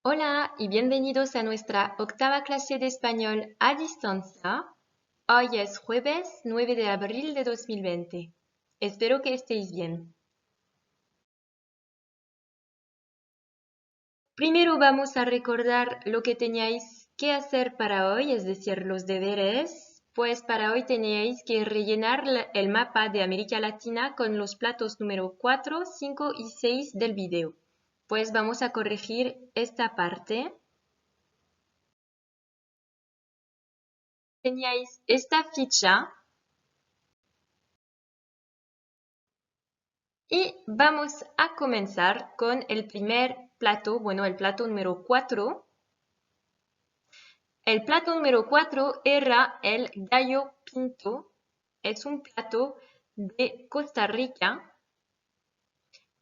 Hola y bienvenidos a nuestra octava clase de español a distancia. Hoy es jueves 9 de abril de 2020. Espero que estéis bien. Primero vamos a recordar lo que teníais que hacer para hoy, es decir, los deberes. Pues para hoy teníais que rellenar el mapa de América Latina con los platos número 4, 5 y 6 del video. Pues vamos a corregir esta parte. Teníais esta ficha y vamos a comenzar con el primer plato, bueno, el plato número 4. El plato número 4 era el gallo pinto. Es un plato de Costa Rica.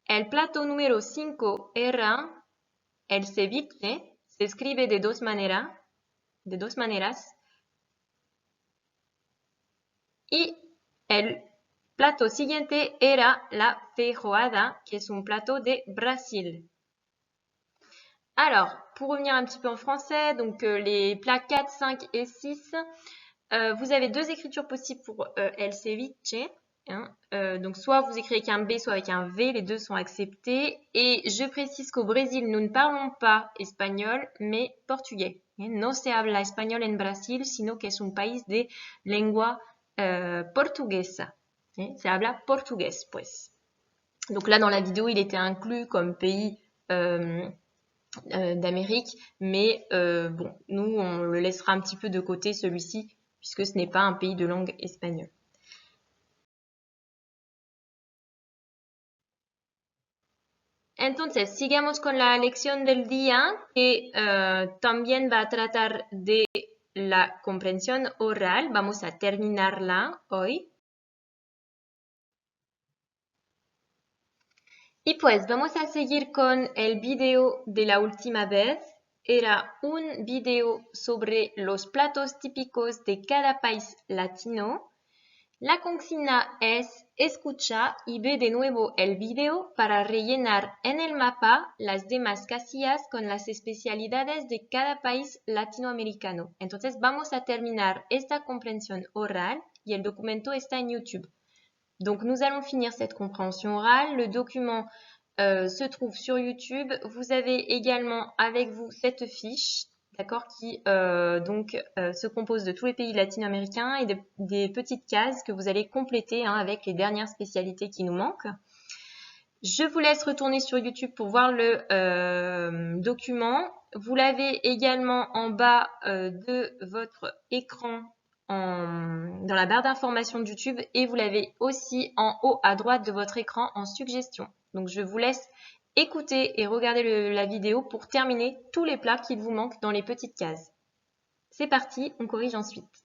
El plato número 5 era el ceviche. Se escribe de dos maneras. Y el plato siguiente era la feijoada, que es un plato de Brasil. Alors, pour revenir un petit peu en français, donc les plats 4, 5 et 6, vous avez deux écritures possibles pour el ceviche. Donc soit vous écrivez avec un B, soit avec un V, les deux sont acceptés. Et je précise qu'au Brésil, nous ne parlons pas espagnol, mais portugais. No se habla español en Brasil, sino que es un país de lengua portuguesa. Se habla portugués, pues. Donc là, dans la vidéo, il était inclus comme pays d'Amérique, mais bon, nous, on le laissera un petit peu de côté, celui-ci, puisque ce n'est pas un pays de langue espagnole. Entonces, sigamos con la lección del día, que también va a tratar de la comprensión oral. Vamos a terminarla hoy. Y pues vamos a seguir con el video de la última vez. Era un video sobre los platos típicos de cada país latino. La consigna es escucha y ve de nuevo el video para rellenar en el mapa las demás casillas con las especialidades de cada país latinoamericano. Entonces vamos a terminar esta compréhension orale y el documento está en YouTube. Donc nous allons finir cette compréhension orale. Le document se trouve sur YouTube. Vous avez également avec vous cette fiche, d'accord, qui se compose de tous les pays latino-américains et des petites cases que vous allez compléter avec les dernières spécialités qui nous manquent. Je vous laisse retourner sur YouTube pour voir le document. Vous l'avez également en bas de votre écran dans la barre d'information de YouTube et vous l'avez aussi en haut à droite de votre écran en suggestion. Donc je vous laisse écouter et regarder la vidéo pour terminer tous les plats qu'il vous manque dans les petites cases. C'est parti, on corrige ensuite.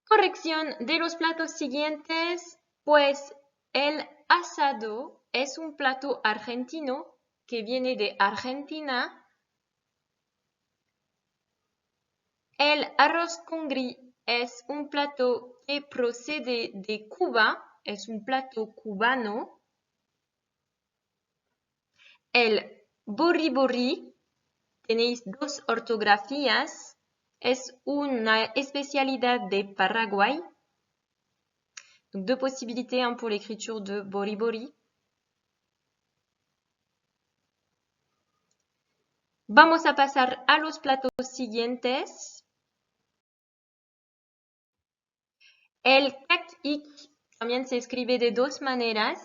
Corrección de los platos siguientes, pues el asado es un plato argentino que viene de Argentina. El arroz con gris es un plato que procede de Cuba, es un plato cubano. El bori-bori, tenéis dos ortografías, es una especialidad de Paraguay. Donc deux possibilités pour l'écriture de bori-bori. Vamos a pasar a los platos siguientes. El caquic también se escribe de dos maneras.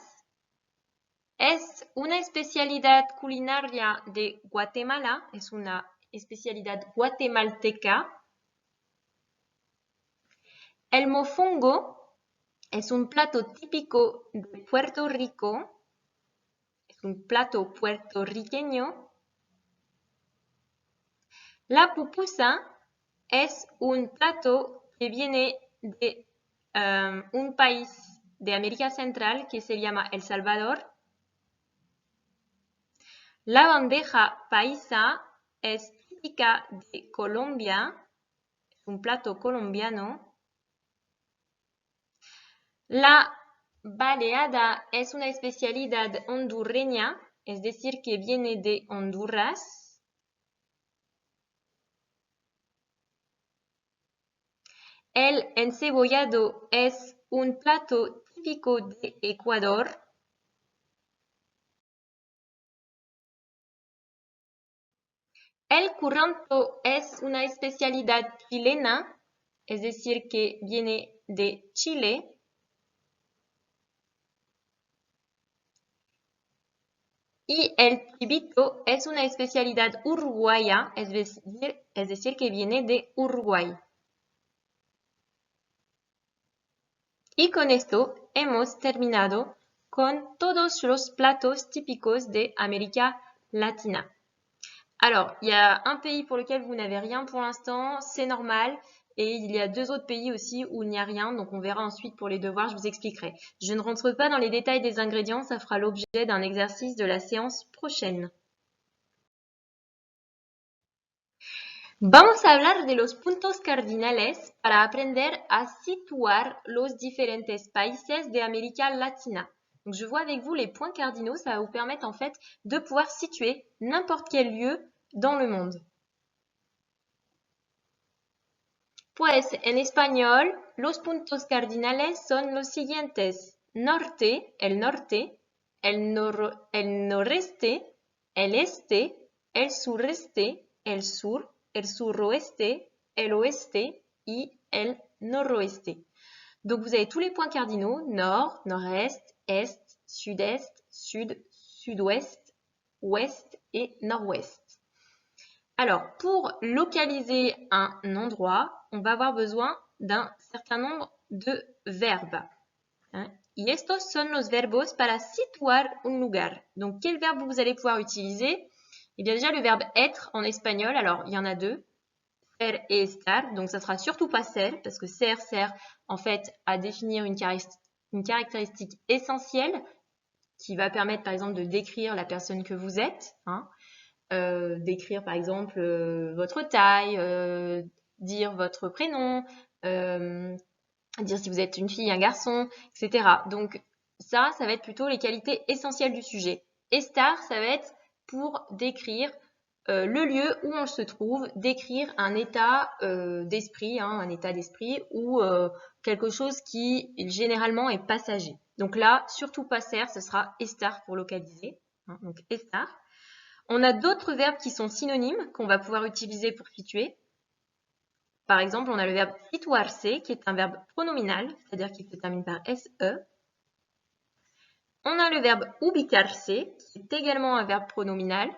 Es una especialidad culinaria de Guatemala, es una especialidad guatemalteca. El mofongo es un plato típico de Puerto Rico, es un plato puertorriqueño. La pupusa es un plato que viene de un país de América Central que se llama El Salvador. La bandeja paisa es típica de Colombia, es un plato colombiano. La baleada es una especialidad hondureña, es decir, que viene de Honduras. El encebollado es un plato típico de Ecuador. El curanto es una especialidad chilena, es decir, que viene de Chile. Y el chivito es una especialidad uruguaya, es decir, que viene de Uruguay. Y con esto hemos terminado con todos los platos típicos de América Latina. Alors, il y a un pays pour lequel vous n'avez rien pour l'instant, c'est normal. Et il y a 2 autres pays aussi où il n'y a rien, donc on verra ensuite pour les devoirs, je vous expliquerai. Je ne rentre pas dans les détails des ingrédients, ça fera l'objet d'un exercice de la séance prochaine. Vamos a hablar de los puntos cardinales para aprender a situar los diferentes países de América Latina. Donc je vois avec vous les points cardinaux, ça va vous permettre en fait de pouvoir situer n'importe quel lieu dans le monde. Pues en español, los puntos cardinales son los siguientes: norte, el noreste, el este, el sureste, el sur, el suroeste, el oeste y el noroeste. Donc vous avez tous les points cardinaux: nord, nord-est, est, sud-est, sud, sud-ouest, ouest et nord-ouest. Alors, pour localiser un endroit, on va avoir besoin d'un certain nombre de verbes. Y estos son los verbos para situar un lugar. Donc, quel verbe vous allez pouvoir utiliser? Eh bien, déjà, le verbe être en espagnol, alors, il y en a 2, ser et estar. Donc, ça sera surtout pas ser, parce que ser sert, en fait, à définir une caractéristique essentielle qui va permettre, par exemple, de décrire la personne que vous êtes, décrire par exemple votre taille, dire votre prénom, dire si vous êtes une fille, un garçon, etc. Donc ça va être plutôt les qualités essentielles du sujet. Estar, ça va être pour décrire le lieu où on se trouve, décrire un état d'esprit, un état d'esprit ou quelque chose qui généralement est passager. Donc là, surtout pas ser, ce sera estar pour localiser. Donc estar. On a d'autres verbes qui sont synonymes qu'on va pouvoir utiliser pour situer. Par exemple, on a le verbe situarse qui est un verbe pronominal, c'est-à-dire qu'il se termine par SE. On a le verbe ubicarse qui est également un verbe pronominal.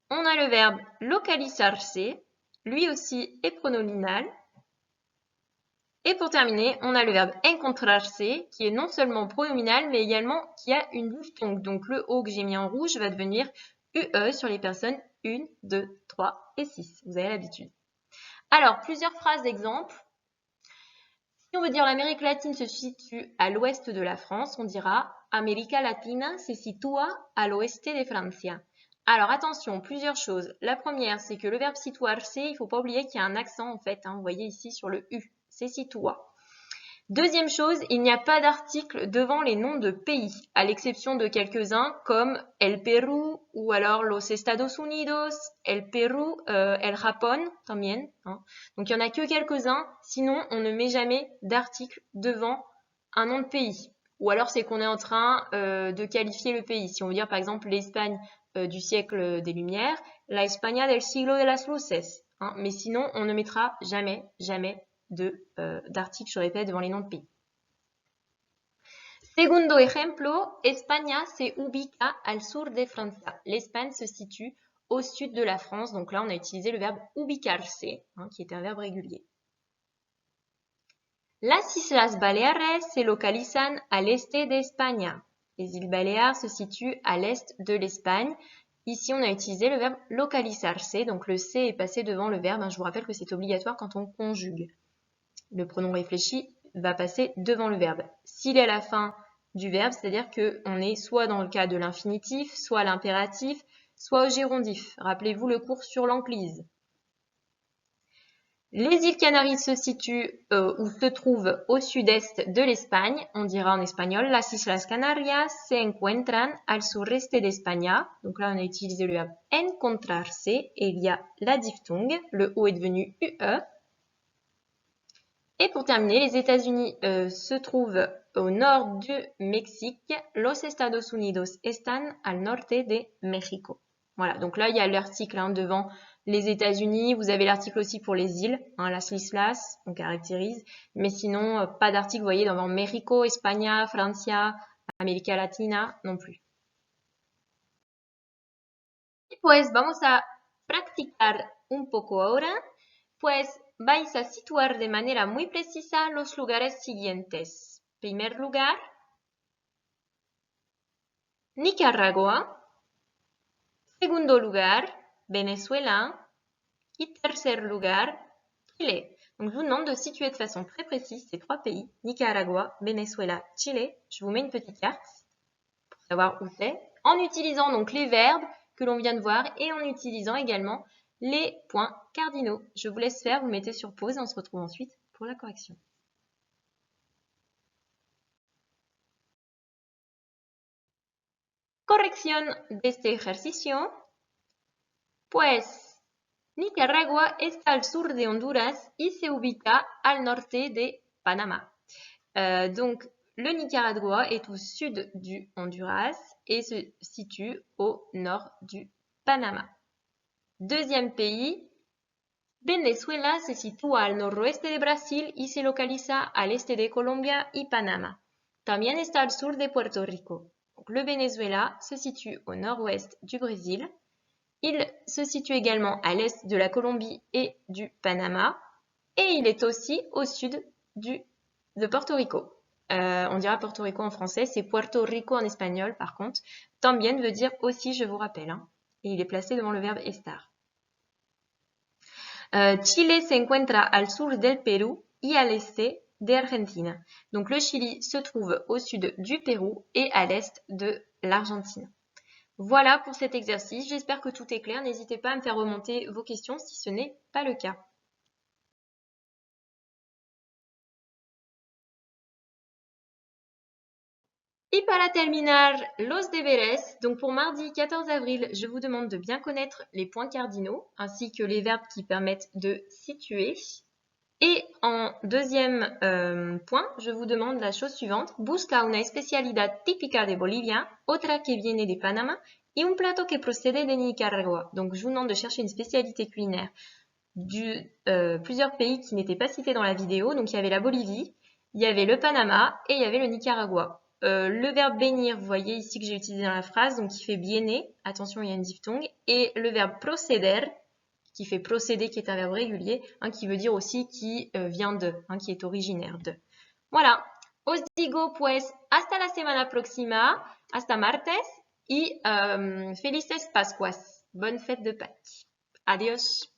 On a le verbe localizarse, lui aussi est pronominal. Et pour terminer, on a le verbe encontrarse qui est non seulement pronominal mais également qui a une diphtongue. Donc le O que j'ai mis en rouge va devenir UE sur les personnes 1, 2, 3 et 6. Vous avez l'habitude. Alors, plusieurs phrases d'exemple. Si on veut dire l'Amérique latine se situe à l'ouest de la France, on dira América Latina se sitúa al oeste de Francia. Alors attention, plusieurs choses. La première, c'est que le verbe situarse, il ne faut pas oublier qu'il y a un accent en fait. Vous voyez ici sur le U. C'est situa. Deuxième chose, il n'y a pas d'article devant les noms de pays, à l'exception de quelques-uns comme El Perú ou alors Los Estados Unidos, El Perú, El Japón también. Donc il n'y en a que quelques-uns, sinon on ne met jamais d'article devant un nom de pays. Ou alors c'est qu'on est en train de qualifier le pays. Si on veut dire par exemple l'Espagne du siècle des Lumières, la España del siglo de las luces. Mais sinon on ne mettra jamais d'articles, je répète, devant les noms de pays. Segundo ejemplo, España se ubica al sur de Francia. L'Espagne se situe au sud de la France. Donc là, on a utilisé le verbe ubicarse, qui est un verbe régulier. Las Islas Baleares se localizan al este de España. Les îles Baléares se situent à l'est de l'Espagne. Ici, on a utilisé le verbe localizarse. Donc le C est passé devant le verbe. Je vous rappelle que c'est obligatoire quand on conjugue. Le pronom réfléchi va passer devant le verbe. S'il est à la fin du verbe, c'est-à-dire qu'on est soit dans le cas de l'infinitif, soit à l'impératif, soit au gérondif. Rappelez-vous le cours sur l'enclise. Les îles Canaries se situent ou se trouvent au sud-est de l'Espagne. On dira en espagnol, las Islas Canarias se encuentran al sureste de España. Donc là, on a utilisé le verbe encontrarse et il y a la diphtongue. Le O est devenu UE. Et pour terminer, les États-Unis se trouvent au nord du Mexique. Los Estados Unidos están al norte de México. Voilà, donc là, il y a l'article devant les États-Unis. Vous avez l'article aussi pour les îles, las islas, on caractérise. Mais sinon, pas d'article, vous voyez, devant México, España, Francia, América Latina, non plus. Y pues vamos a practicar un poco ahora. Pues vais a situar de manera muy precisa los lugares siguientes. Primer lugar, Nicaragua. Segundo lugar, Venezuela. Et tercer lugar, Chile. Donc, je vous demande de situer de façon très précise ces trois pays, Nicaragua, Venezuela, Chile. Je vous mets une petite carte pour savoir où c'est, en utilisant donc les verbes que l'on vient de voir et en utilisant également les points cardinaux. Je vous laisse faire, vous mettez sur pause et on se retrouve ensuite pour la correction. Corrección de este ejercicio. Pues Nicaragua está al sur de Honduras y se ubica al norte de Panama. Donc, le Nicaragua est au sud du Honduras et se situe au nord du Panama. Deuxième pays, Venezuela se sitúa al noroeste de Brasil y se localiza al este de Colombia y Panama. También está al sur de Puerto Rico. Donc, le Venezuela se situe au nord-ouest du Brésil. Il se situe également à l'est de la Colombie et du Panama. Et il est aussi au sud de Porto Rico. On dira Porto Rico en français, c'est Puerto Rico en espagnol par contre. También veut dire aussi, je vous rappelle. Et il est placé devant le verbe estar. Chile se encuentra al sur del Perú y al este de Argentina. Donc le Chili se trouve au sud du Pérou et à l'est de l'Argentine. Voilà pour cet exercice. J'espère que tout est clair. N'hésitez pas à me faire remonter vos questions si ce n'est pas le cas. Y para terminar, los deberes. Donc pour mardi 14 avril, je vous demande de bien connaître les points cardinaux ainsi que les verbes qui permettent de situer. Et en deuxième point, je vous demande la chose suivante. Busca una especialidad típica de Bolivia, otra que viene de Panama y un plato que procede de Nicaragua. Donc je vous demande de chercher une spécialité culinaire plusieurs pays qui n'étaient pas cités dans la vidéo. Donc il y avait la Bolivie, il y avait le Panama et il y avait le Nicaragua. Le verbe bénir, vous voyez ici que j'ai utilisé dans la phrase, donc qui fait biene, attention il y a une diphtongue, et le verbe proceder, qui fait procéder, qui est un verbe régulier, qui veut dire aussi qui vient de, qui est originaire de. Voilà. Os digo pues hasta la semana próxima, hasta martes, y felices Pascuas. Bonne fête de Pâques. Adiós.